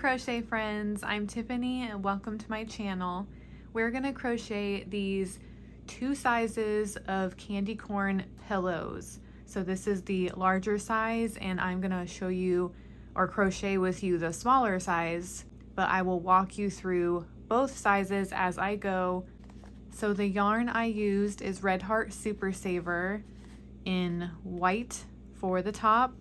crochet friends, I'm Tiffany and welcome to my channel. We're going to crochet these two sizes of candy corn pillows. So this is the larger size and I'm going to show you or crochet with you the smaller size, but I will walk you through both sizes as I go. So the yarn I used is Red Heart Super Saver in white for the top,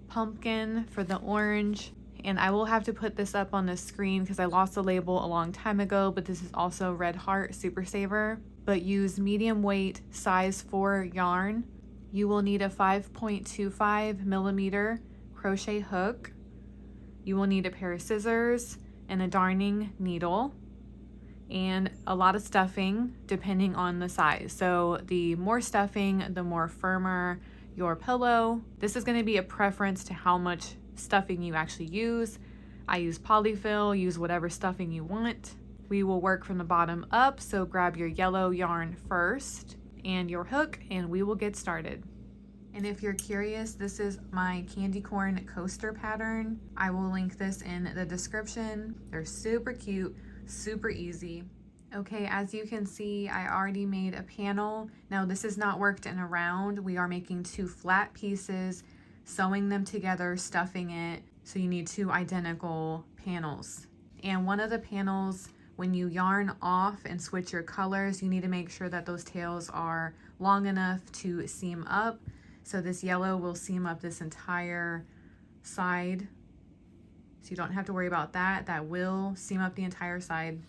pumpkin for the orange, and I will have to put this up on the screen because I lost the label a long time ago, but this is also Red Heart Super Saver. But use medium weight size 4 yarn. You will need a 5.25 millimeter crochet hook. You will need a pair of scissors and a darning needle and a lot of stuffing depending on the size. So the more stuffing, the more firmer your pillow. This is going to be a preference to how much stuffing you actually use. I use polyfill, use whatever stuffing you want. We will work from the bottom up, so grab your yellow yarn first and your hook and we will get started. And if you're curious, this is my candy corn coaster pattern. I will link this in the description. They're super cute, super easy. Okay, as you can see, I already made a panel. Now this is not worked in a round. We are making two flat pieces, sewing them together, stuffing it. So you need two identical panels. And one of the panels, when you yarn off and switch your colors, you need to make sure that those tails are long enough to seam up. So this yellow will seam up this entire side. So you don't have to worry about that. That will seam up the entire side.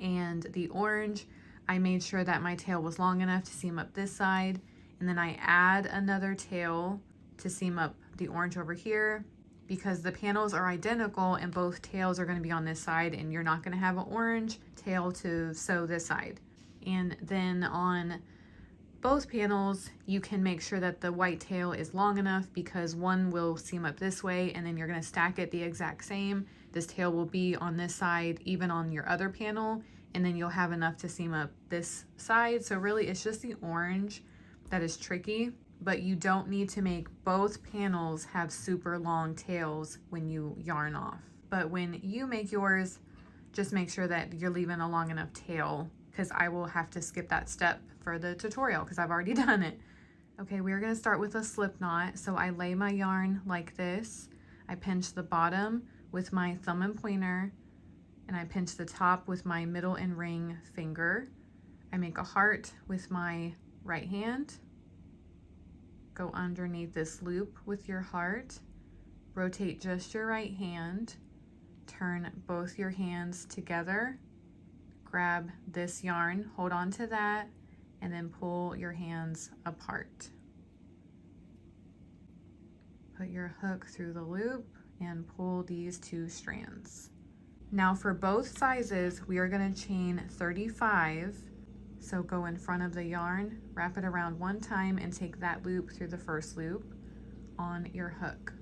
And the orange, I made sure that my tail was long enough to seam up this side. And then I add another tail to seam up the orange over here, because the panels are identical and both tails are going to be on this side and you're not going to have an orange tail to sew this side. And then on both panels, you can make sure that the white tail is long enough, because one will seam up this way and then you're going to stack it the exact same. This tail will be on this side, even on your other panel, and then you'll have enough to seam up this side. So really it's just the orange that is tricky, but you don't need to make both panels have super long tails when you yarn off. But when you make yours, just make sure that you're leaving a long enough tail, because I will have to skip that step for the tutorial because I've already done it. Okay, we're going to start with a slip knot. So I lay my yarn like this. I pinch the bottom with my thumb and pointer, and I pinch the top with my middle and ring finger. I make a heart with my right hand. Go underneath this loop with your heart. Rotate just your right hand. Turn both your hands together. Grab this yarn, hold on to that, and then pull your hands apart. Put your hook through the loop and pull these two strands. Now for both sizes, we are going to chain 35. So go in front of the yarn, wrap it around one time, and take that loop through the first loop on your hook.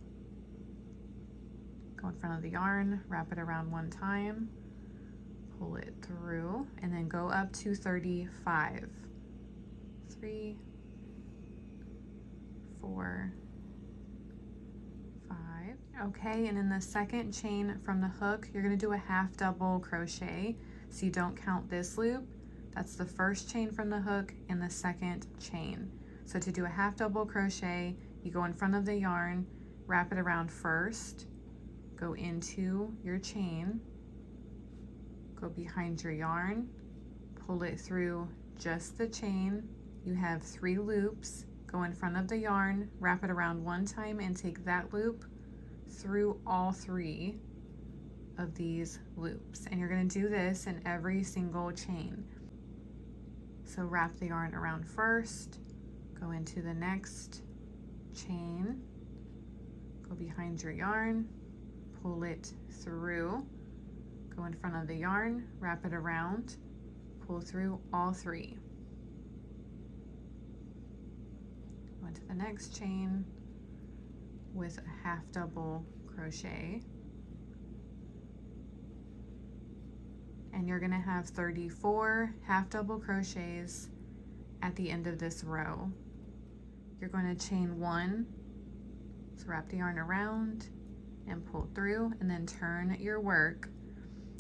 Go in front of the yarn, wrap it around one time, pull it through, and then go up to 35. 3, 4, 5. Okay, and in the second chain from the hook, you're going to do a half double crochet. So you don't count this loop. That's the first chain from the hook and the second chain. So to do a half double crochet, you go in front of the yarn, wrap it around first, go into your chain, go behind your yarn, pull it through just the chain. You have 3 loops. Go in front of the yarn, wrap it around one time, and take that loop through all 3 of these loops. And you're going to do this in every single chain. So wrap the yarn around first, go into the next chain, go behind your yarn, pull it through, go in front of the yarn, wrap it around, pull through all 3. Go into the next chain with a half double crochet. And you're going to have 34 half double crochets at the end of this row. You're going to chain 1, so wrap the yarn around, and pull through, and then turn your work.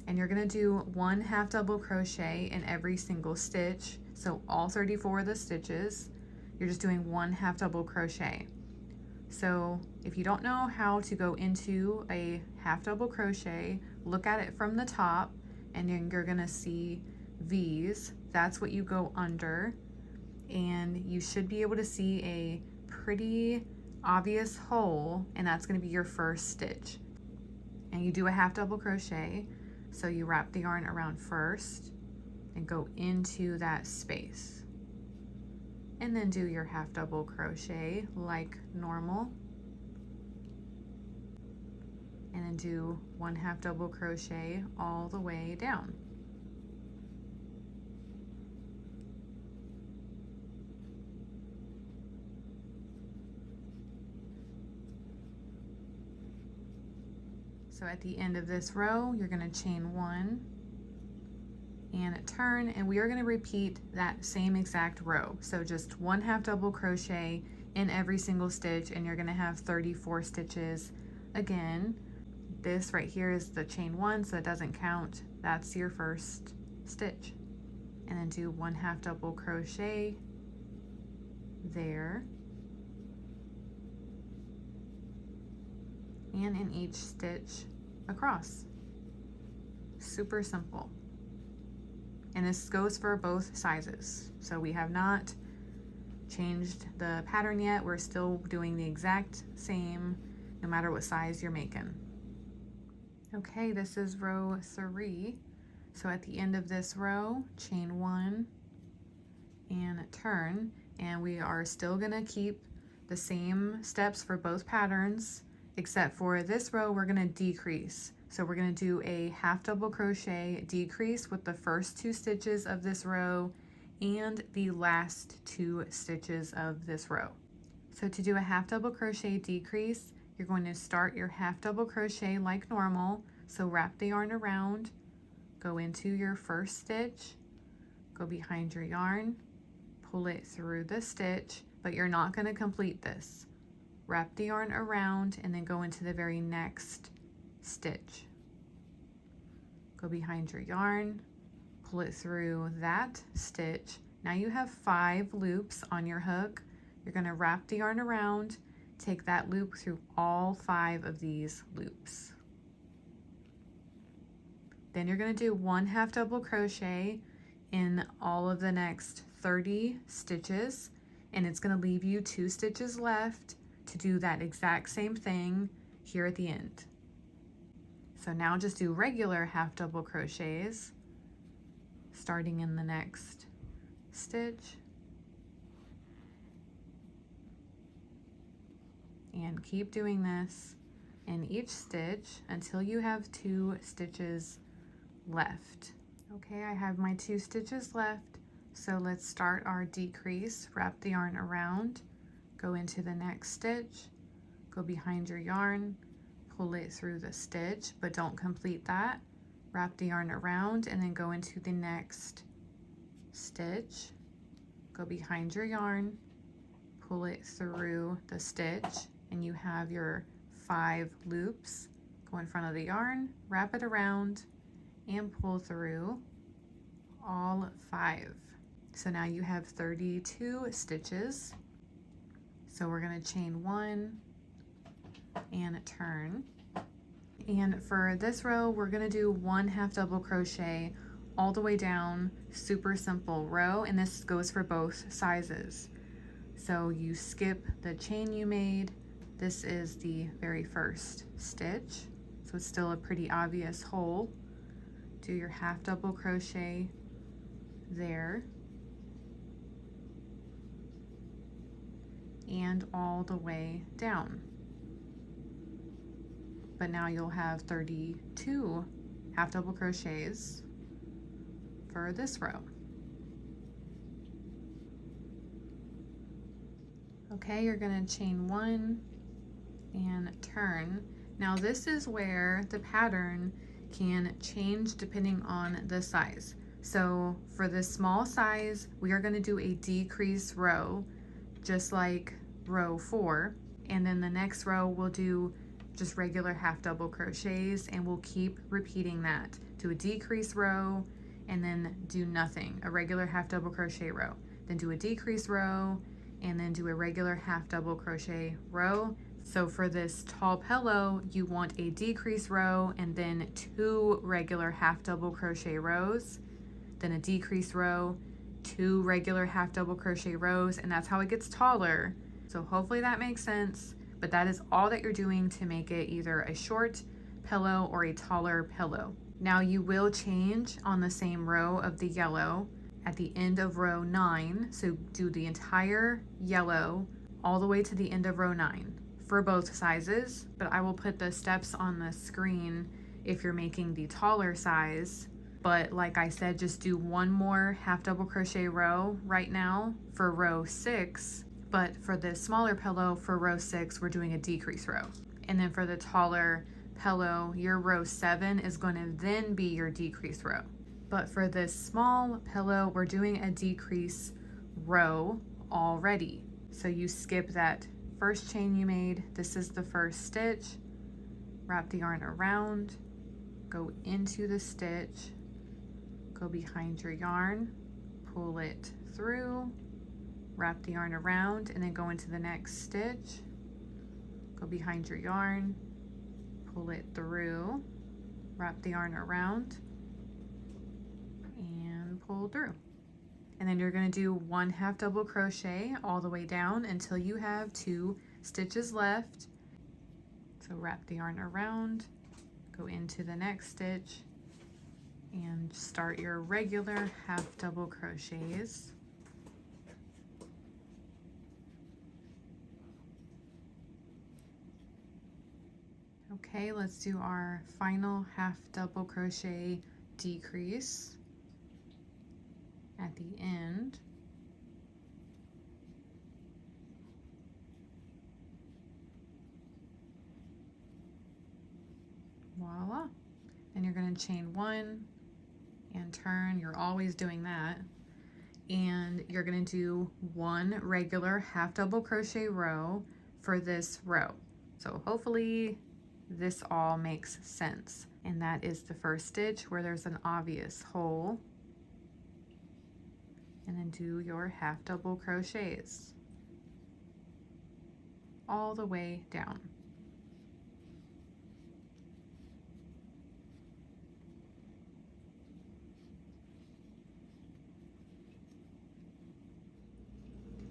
And you're gonna do 1 half double crochet in every single stitch. So all 34 of the stitches, you're just doing 1 half double crochet. So if you don't know how to go into a half double crochet, look at it from the top, and then you're gonna see V's. That's what you go under, and you should be able to see a pretty obvious hole, and that's gonna be your first stitch. And you do a half double crochet. So you wrap the yarn around first and go into that space. And then do your half double crochet like normal. And then do 1 half double crochet all the way down. So at the end of this row, you're going to chain 1 and turn, and we are going to repeat that same exact row. So just 1 half double crochet in every single stitch, and you're going to have 34 stitches. Again, this right here is the chain 1, so it doesn't count. That's your first stitch. And then do 1 half double crochet there. And in each stitch across. Super simple. And this goes for both sizes. So we have not changed the pattern yet. We're still doing the exact same no matter what size you're making. Okay, this is row 3. So at the end of this row, chain 1 and turn, and we are still gonna keep the same steps for both patterns, except for this row we're going to decrease. So we're going to do a half double crochet decrease with the first 2 stitches of this row and the last 2 stitches of this row. So to do a half double crochet decrease, you're going to start your half double crochet like normal. So wrap the yarn around, go into your first stitch, go behind your yarn, pull it through the stitch, but you're not going to complete this. Wrap the yarn around and then go into the very next stitch. Go behind your yarn, pull it through that stitch. Now you have 5 loops on your hook. You're going to wrap the yarn around, take that loop through all 5 of these loops. Then you're going to do 1 half double crochet in all of the next 30 stitches, and it's going to leave you 2 stitches left to do that exact same thing here at the end. So now just do regular half double crochets starting in the next stitch, and keep doing this in each stitch until you have 2 stitches left. Okay, I have my 2 stitches left, so let's start our decrease. Wrap the yarn around, go into the next stitch, go behind your yarn, pull it through the stitch, but don't complete that. Wrap the yarn around and then go into the next stitch, go behind your yarn, pull it through the stitch, and you have your 5 loops. Go in front of the yarn, wrap it around, and pull through all 5. So now you have 32 stitches. So we're going to chain 1 and turn. And for this row, we're going to do 1 half double crochet all the way down. Super simple row, and this goes for both sizes. So you skip the chain you made. This is the very first stitch, so it's still a pretty obvious hole. Do your half double crochet there, and all the way down. But now you'll have 32 half double crochets for this row. Okay, you're going to chain 1 and turn. Now this is where the pattern can change depending on the size. So for this small size, we are going to do a decrease row, just like row 4, and then the next row we'll do just regular half double crochets, and we'll keep repeating that. Do a decrease row and then do nothing, a regular half double crochet row, then do a decrease row and then do a regular half double crochet row. So for this tall pillow, you want a decrease row and then 2 regular half double crochet rows, then a decrease row, 2 regular half double crochet rows, and that's how it gets taller. So hopefully that makes sense, but that is all that you're doing to make it either a short pillow or a taller pillow. Now you will change on the same row of the yellow at the end of row 9, so do the entire yellow all the way to the end of row 9 for both sizes, but I will put the steps on the screen if you're making the taller size. But like I said, just do 1 more half double crochet row right now for row 6, but for the smaller pillow for row 6, we're doing a decrease row. And then for the taller pillow, your row 7 is going to then be your decrease row. But for this small pillow, we're doing a decrease row already. So you skip that first chain you made. This is the first stitch. Wrap the yarn around, go into the stitch, go behind your yarn, pull it through, wrap the yarn around, and then go into the next stitch, go behind your yarn, pull it through, wrap the yarn around, and pull through. And then you're going to do 1 half double crochet all the way down until you have 2 stitches left. So wrap the yarn around, go into the next stitch, and start your regular half double crochets. Okay, let's do our final half double crochet decrease at the end. Voila. Then you're going to chain 1 and turn. You're always doing that. And you're going to do 1 regular half double crochet row for this row. So hopefully this all makes sense. And that is the first stitch where there's an obvious hole. And then do your half double crochets all the way down.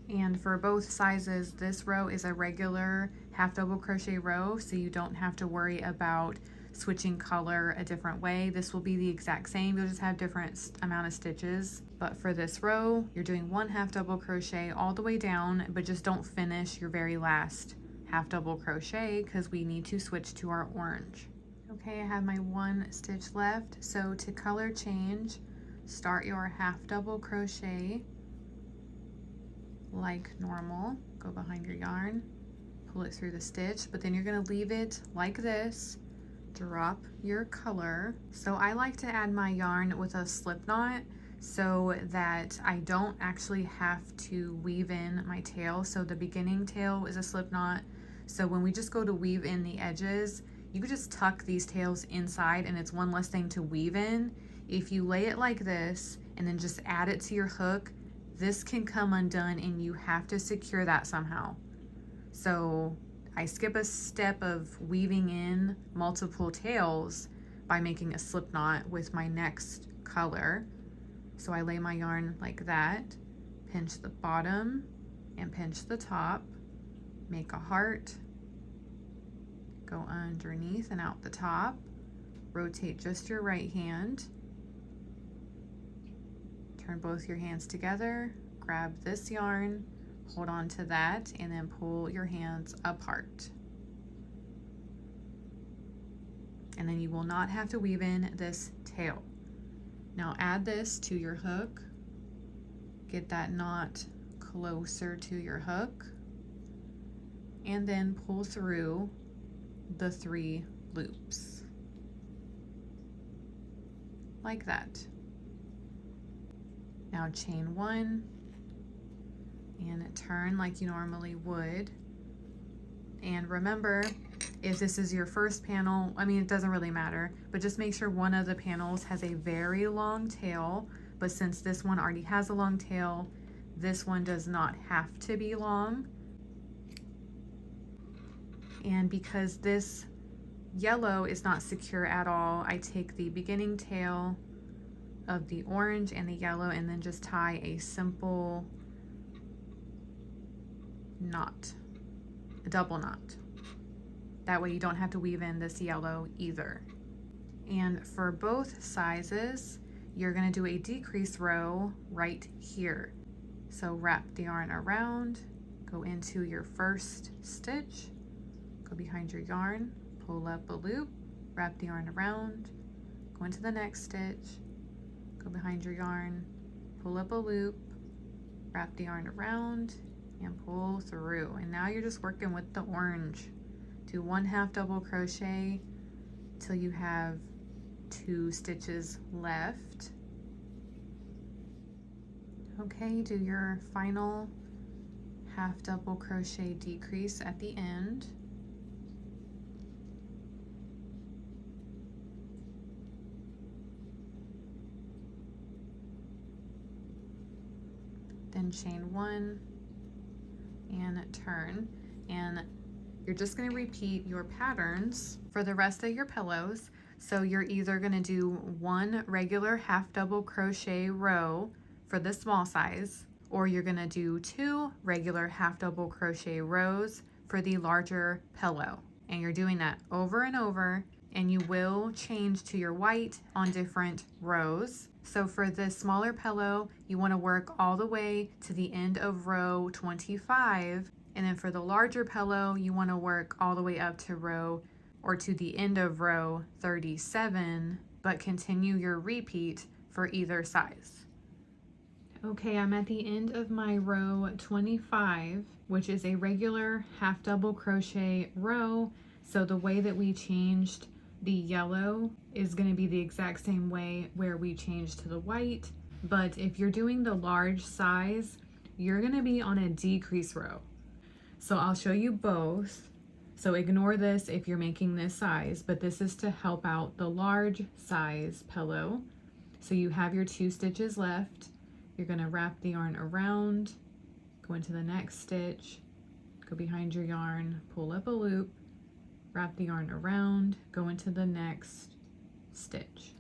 And for both sizes, this row is a regular half double crochet row, so you don't have to worry about switching color a different way. This will be the exact same, you'll just have different amount of stitches. But for this row, you're doing 1 half double crochet all the way down, but just don't finish your very last half double crochet because we need to switch to our orange. Okay, I have my 1 stitch left. So to color change, start your half double crochet like normal, go behind your yarn, pull it through the stitch, but then you're going to leave it like this, drop your color. So I like to add my yarn with a slip knot so that I don't actually have to weave in my tail. So the beginning tail is a slip knot, so when we just go to weave in the edges, you could just tuck these tails inside and it's one less thing to weave in. If you lay it like this and then just add it to your hook, this can come undone and you have to secure that somehow. So I skip a step of weaving in multiple tails by making a slip knot with my next color. So I lay my yarn like that, pinch the bottom and pinch the top, make a heart, go underneath and out the top, rotate just your right hand, turn both your hands together, grab this yarn, hold on to that, and then pull your hands apart. And then you will not have to weave in this tail. Now add this to your hook, get that knot closer to your hook, and then pull through the 3 loops like that. Now chain 1 and turn like you normally would. And remember, If this is your first panel, I mean, it doesn't really matter, but just make sure one of the panels has a very long tail. But since this one already has a long tail, this one does not have to be long. And because this yellow is not secure at all, I take the beginning tail of the orange and the yellow and then just tie a simple knot, a double knot. That way you don't have to weave in this yellow either. And for both sizes, you're going to do a decrease row right here. So wrap the yarn around, go into your first stitch, go behind your yarn, pull up a loop, wrap the yarn around, go into the next stitch, go behind your yarn, pull up a loop, wrap the yarn around, and pull through. And now you're just working with the orange. Do 1/2 double crochet till you have 2 stitches left. Okay, do your final 1/2 double crochet decrease at the end. Then chain 1 and turn, and you're just going to repeat your patterns for the rest of your pillows. So you're either going to do 1 regular 1/2 double crochet row for the small size, or you're going to do 2 regular 1/2 double crochet rows for the larger pillow. And you're doing that over and over, and you will change to your white on different rows. So for the smaller pillow, you want to work all the way to the end of row 25. And then for the larger pillow, you want to work all the way up to row or to the end of row 37, but continue your repeat for either size. Okay, I'm at the end of my row 25, which is a regular 1/2 double crochet row. So the way that we changed the yellow is going to be the exact same way where we changed to the white. But if you're doing the large size, you're going to be on a decrease row. So I'll show you both. So ignore this if you're making this size, but this is to help out the large size pillow. So you have your 2 stitches left. You're going to wrap the yarn around, go into the next stitch, go behind your yarn, pull up a loop, wrap the yarn around, go into the next stitch.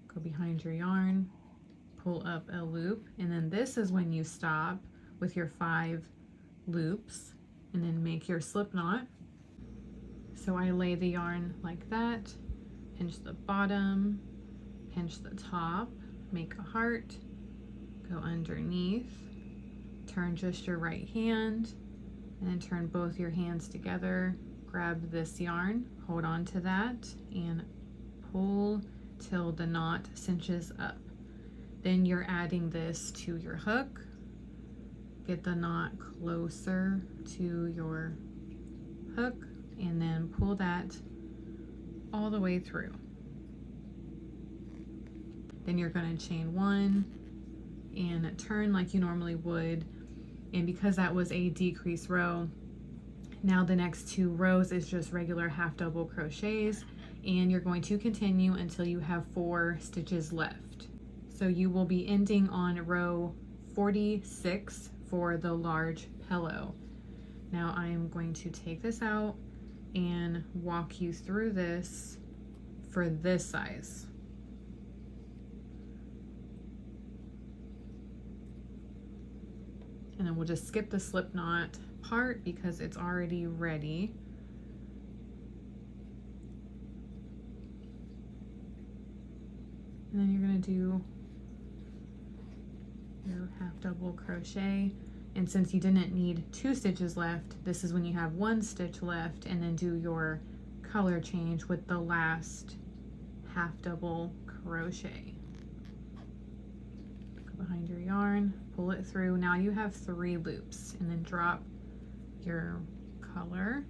Go behind your yarn, pull up a loop, and then this is when you stop with your 5 loops and then make your slip knot. So I lay the yarn like that, pinch the bottom, pinch the top, make a heart, go underneath, turn just your right hand, and then turn both your hands together, grab this yarn, hold on to that, and pull till the knot cinches up. Then you're adding this to your hook. Get the knot closer to your hook, and then pull that all the way through. Then you're going to chain 1 and turn like you normally would. And because that was a decrease row, now the next 2 rows is just regular 1/2 double crochets, and you're going to continue until you have 4 stitches left. So you will be ending on row 46 for the large pillow. Now I'm going to take this out and walk you through this for this size. And then we'll just skip the slip knot part because it's already ready. And then you're going to do your 1/2 double crochet, and since you didn't need 2 stitches left, this is when you have 1 stitch left, and then do your color change with the last 1/2 double crochet. Go behind your yarn, pull it through. Now you have 3 loops, and then drop your color.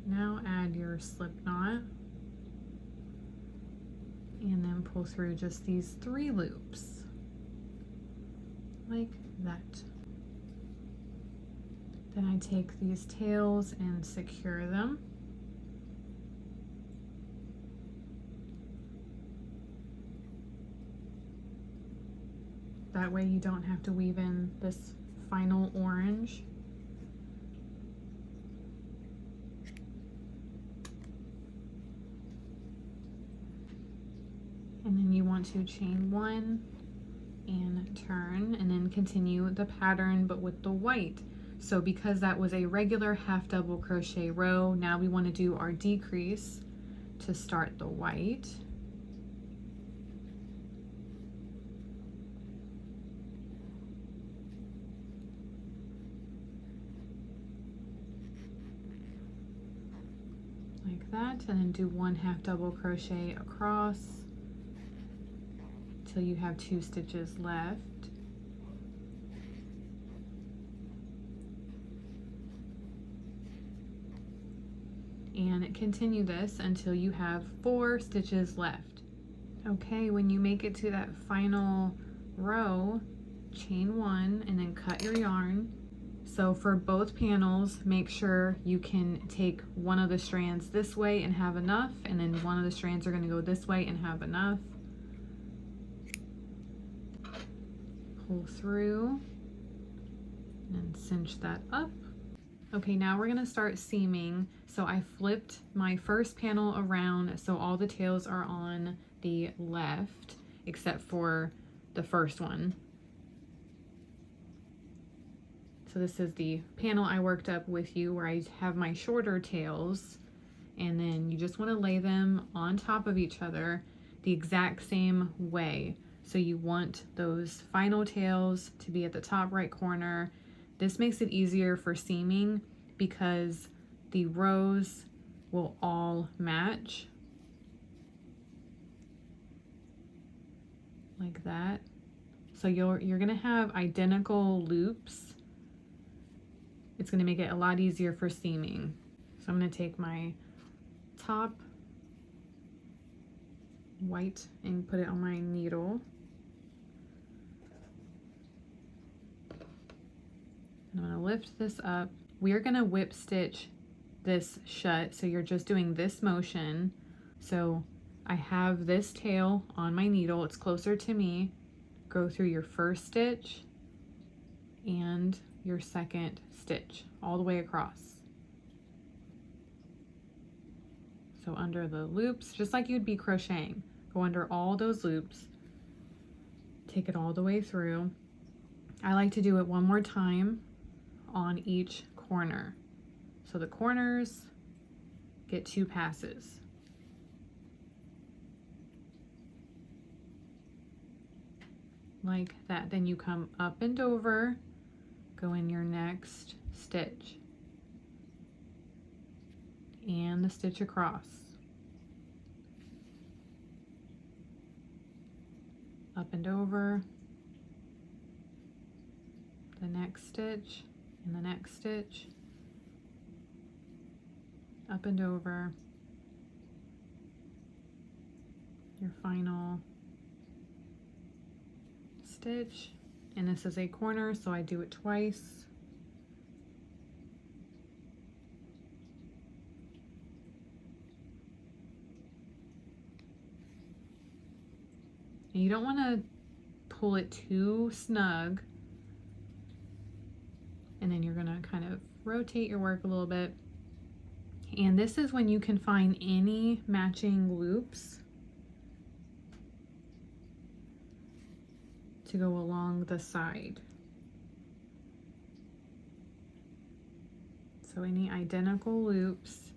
Now add your slip knot, and then pull through just these 3 loops like that. Then I take these tails and secure them. That way you don't have to weave in this final orange. And then you want to chain 1 and turn, and then continue the pattern but with the white. So because that was a regular half double crochet row, now we want to do our decrease to start the white. Like that, and then do 1 half double crochet across till you have 2 stitches left. And continue this until you have 4 stitches left. Okay, when you make it to that final row, chain 1 and then cut your yarn. So for both panels, make sure you can take one of the strands this way and have enough, and then one of the strands are going to go this way and have enough. Pull through and cinch that up. Okay, now we're gonna start seaming. So I flipped my first panel around so all the tails are on the left, except for the first one. So this is the panel I worked up with you where I have my shorter tails, and then you just wanna lay them on top of each other the exact same way. So you want those final tails to be at the top right corner. This makes it easier for seaming because the rows will all match like that. So you're gonna have identical loops. It's gonna make it a lot easier for seaming. So I'm gonna take my top white and put it on my needle. I'm going to lift this up. We are going to whip stitch this shut, so you're just doing this motion. So I have this tail on my needle, it's closer to me. Go through your first stitch and your second stitch all the way across. So under the loops, just like you'd be crocheting, go under all those loops, take it all the way through. I like to do it one more time on each corner. So the corners get 2 passes. Like that. Then you come up and over, go in your next stitch, and the stitch across. Up and over, the next stitch, and the next stitch, up and over, your final stitch. And this is a corner, so I do it twice. And you don't want to pull it too snug. And then you're going to kind of rotate your work a little bit. And this is when you can find any matching loops to go along the side. So any identical loops,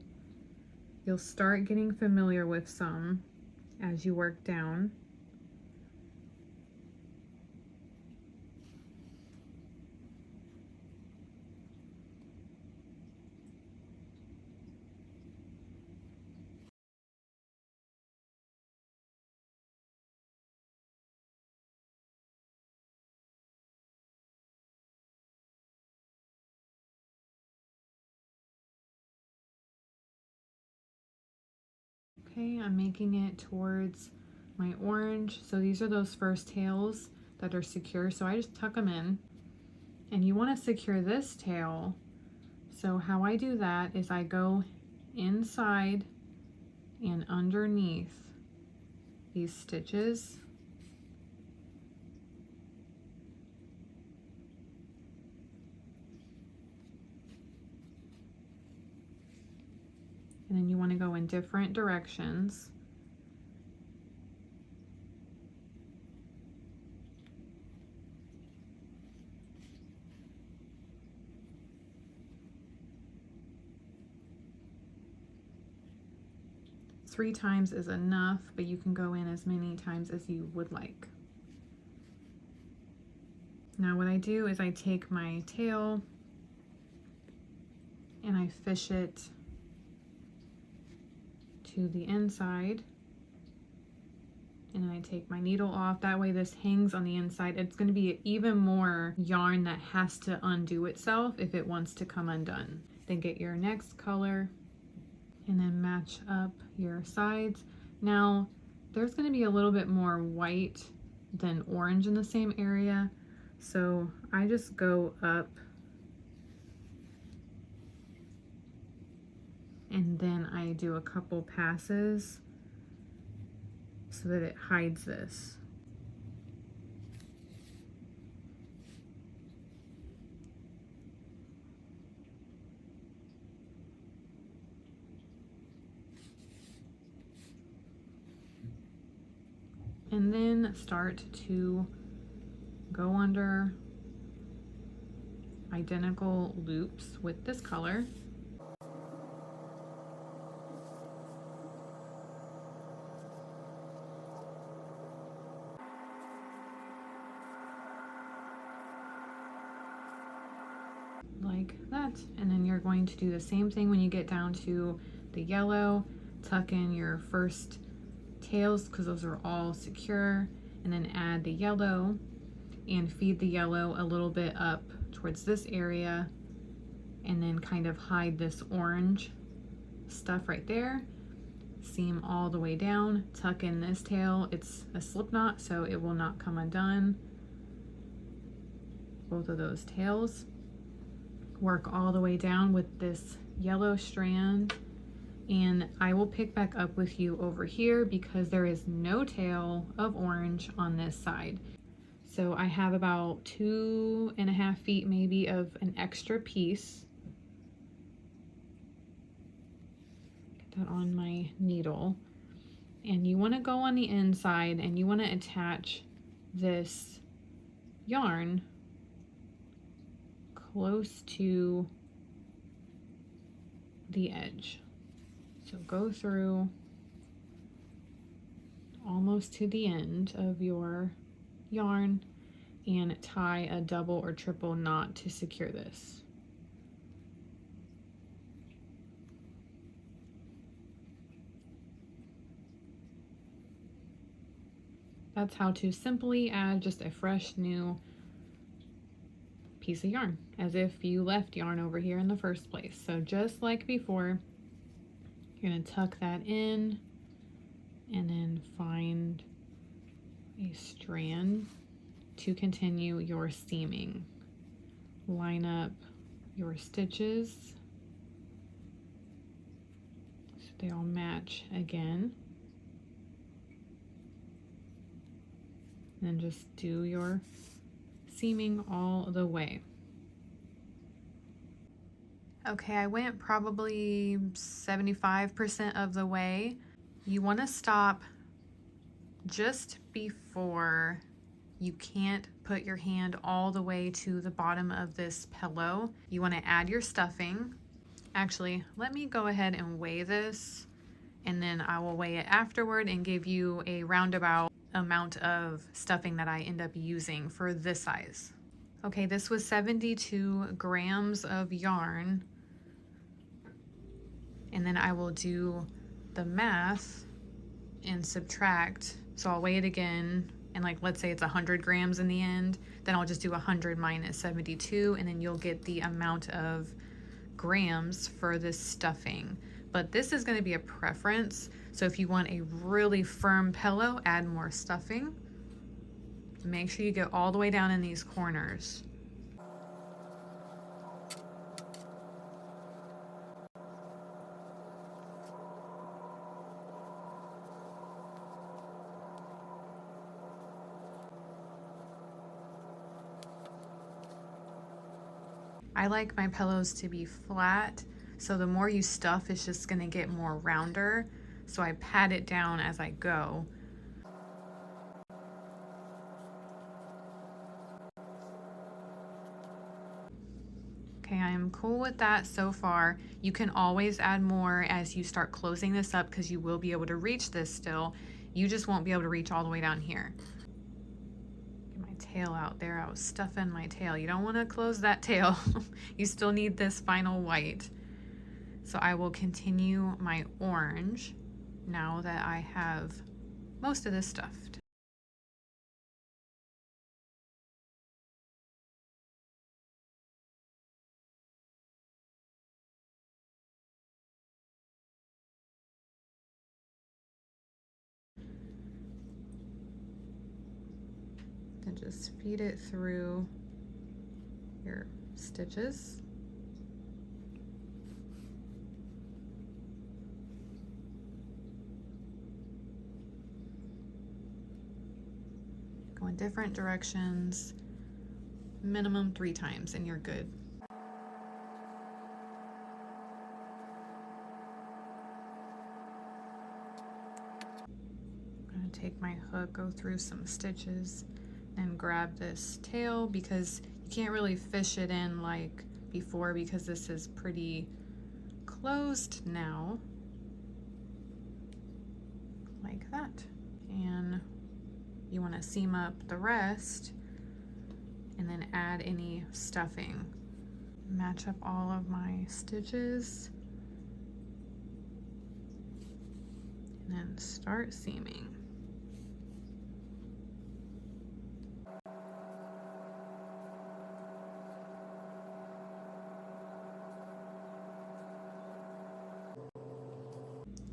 you'll start getting familiar with some as you work down. Okay, I'm making it towards my orange. So these are those first tails that are secure. So I just tuck them in. And you want to secure this tail So how I do that is I go inside and underneath these stitches. And then you want to go in different directions. Three times is enough, but you can go in as many times as you would like. Now what I do is I take my tail and I fish it to the inside, and then I take my needle off. That way this hangs on the inside. It's going to be even more yarn that has to undo itself if it wants to come undone. Then get your next color and then match up your sides. Now there's going to be a little bit more white than orange in the same area, so I just go up and then I do a couple passes so that it hides this. And then start to go under identical loops with this color. Like that. And then you're going to do the same thing when you get down to the yellow. Tuck in your first tails because those are all secure, and then add the yellow and feed the yellow a little bit up towards this area, and then kind of hide this orange stuff right there. Seam all the way down, tuck in this tail. It's a slip knot, so it will not come undone. Both of those tails. Work all the way down with this yellow strand, and I will pick back up with you over here because there is no tail of orange on this side. So I have about 2.5 feet maybe of an extra piece. Get that on my needle. And you want to go on the inside and you want to attach this yarn close to the edge. So go through almost to the end of your yarn and tie a double or triple knot to secure this. That's how to simply add just a fresh new piece of yarn, as if you left yarn over here in the first place. So just like before, you're going to tuck that in and then find a strand to continue your seaming. Line up your stitches so they all match again. And then just do your seaming all the way. Okay, I went probably 75% of the way. You want to stop just before you can't put your hand all the way to the bottom of this pillow. You want to add your stuffing. Actually, let me go ahead and weigh this, and then I will weigh it afterward and give you a roundabout amount of stuffing that I end up using for this size. Okay, this was 72 grams of yarn. And then I will do the math and subtract. So I'll weigh it again, and like let's say it's 100 grams in the end, then I'll just do 100 minus 72, and then you'll get the amount of grams for this stuffing. But this is going to be a preference. So if you want a really firm pillow, add more stuffing. Make sure you get all the way down in these corners. I like my pillows to be flat, so the more you stuff, it's just gonna get more rounder. So I pat it down as I go. Okay, I am cool with that so far. You can always add more as you start closing this up because you will be able to reach this still. You just won't be able to reach all the way down here. Get my tail out there. I was stuffing my tail. You don't want to close that tail. You still need this final white. So I will continue my orange now that I have most of this stuffed. And just feed it through your stitches. Go in different directions, minimum 3 times, and you're good. I'm gonna take my hook, go through some stitches, and grab this tail because you can't really fish it in like before because this is pretty closed now, like that. And you want to seam up the rest and then add any stuffing. Match up all of my stitches and then start seaming.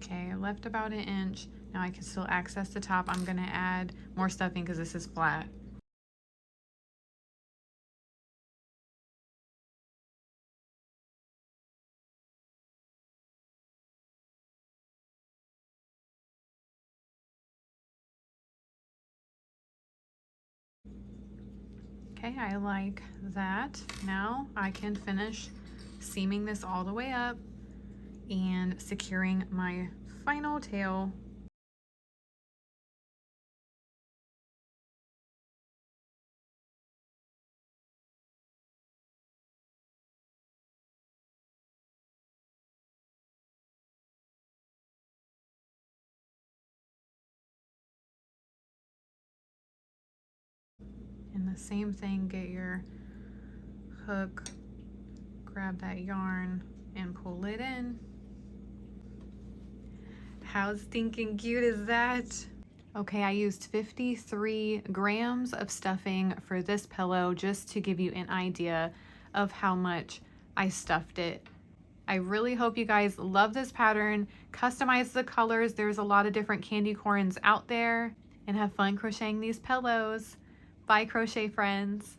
Okay, I left about 1 inch. Now I can still access the top. I'm gonna add more stuffing because this is flat. Okay, I like that. Now I can finish seaming this all the way up and securing my final tail. And the same thing, get your hook, grab that yarn and pull it in. How stinking cute is that? Okay, I used 53 grams of stuffing for this pillow just to give you an idea of how much I stuffed it. I really hope you guys love this pattern. Customize the colors. There's a lot of different candy corns out there, and have fun crocheting these pillows. Bye, crochet friends.